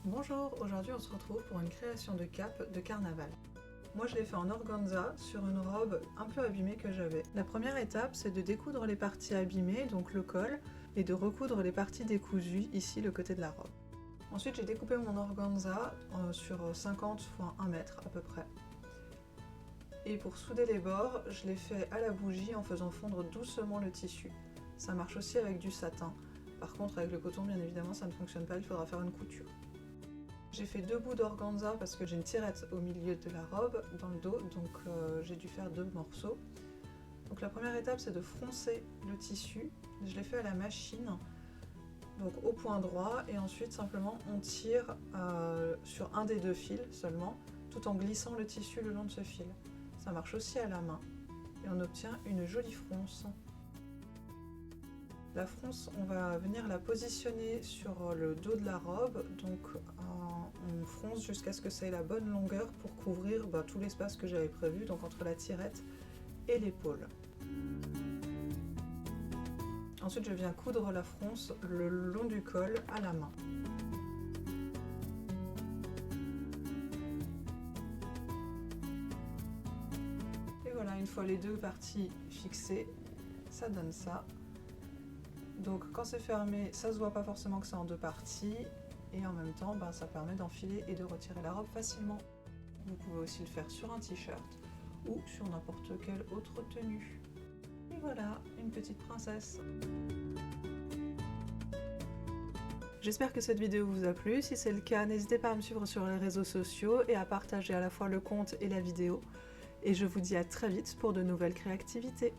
Bonjour, aujourd'hui on se retrouve pour une création de cape de carnaval. Moi je l'ai fait en organza sur une robe un peu abîmée que j'avais. La première étape c'est de découdre les parties abîmées, donc le col, et de recoudre les parties décousues, ici le côté de la robe. Ensuite j'ai découpé mon organza sur 50 x 1 mètre à peu près. Et pour souder les bords, je l'ai fait à la bougie en faisant fondre doucement le tissu. Ça marche aussi avec du satin. Par contre avec le coton bien évidemment ça ne fonctionne pas, il faudra faire une couture. J'ai fait 2 bouts d'organza parce que j'ai une tirette au milieu de la robe, dans le dos, donc j'ai dû faire 2 morceaux. Donc la première étape c'est de froncer le tissu, je l'ai fait à la machine, donc au point droit, et ensuite simplement on tire sur un des 2 fils seulement, tout en glissant le tissu le long de ce fil. Ça marche aussi à la main, et on obtient une jolie fronce. La fronce, on va venir la positionner sur le dos de la robe, donc on fronce jusqu'à ce que ça ait la bonne longueur pour couvrir tout l'espace que j'avais prévu, donc entre la tirette et l'épaule. Ensuite je viens coudre la fronce le long du col à la main. Et voilà, une fois les 2 parties fixées, ça donne ça. Donc quand c'est fermé, ça se voit pas forcément que c'est en 2 parties, et en même temps ça permet d'enfiler et de retirer la robe facilement. Vous pouvez aussi le faire sur un t-shirt ou sur n'importe quelle autre tenue. Et voilà, une petite princesse. J'espère que cette vidéo vous a plu. Si c'est le cas, n'hésitez pas à me suivre sur les réseaux sociaux et à partager à la fois le compte et la vidéo. Et je vous dis à très vite pour de nouvelles créativités.